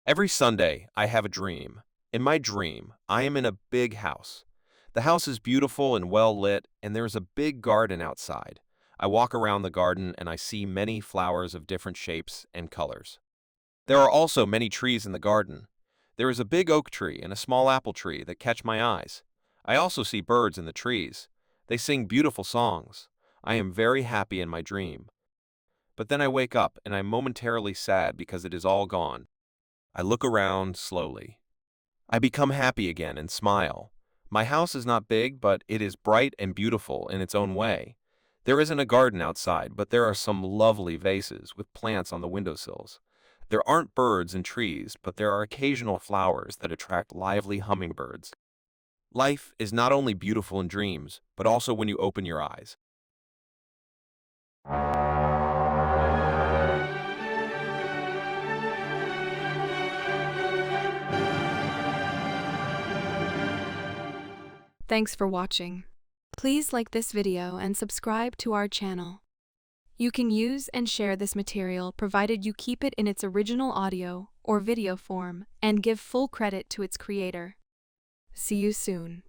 Every Sunday, I have a dream. In my dream, I am in a big house. The house is beautiful and well lit, and there is a big garden outside. I walk around the garden and I see many flowers of different shapes and colors. There are also many trees in the garden. There is a big oak tree and a small apple tree that catch my eyes. I also see birds in the trees. They sing beautiful songs. I am very happy in my dream. But then I wake up and I'm momentarily sad because it is all gone. I look around slowly. I become happy again and smile. My house is not big, but it is bright and beautiful in its own way. There isn't a garden outside, but there are some lovely vases with plants on the windowsills. There aren't birds and trees, but there are occasional flowers that attract lively hummingbirds. Life is not only beautiful in dreams, but also when you open your eyes. Thanks for watching. Please like this video and subscribe to our channel. You can use and share this material provided you keep it in its original audio or video form and give full credit to its creator. See you soon.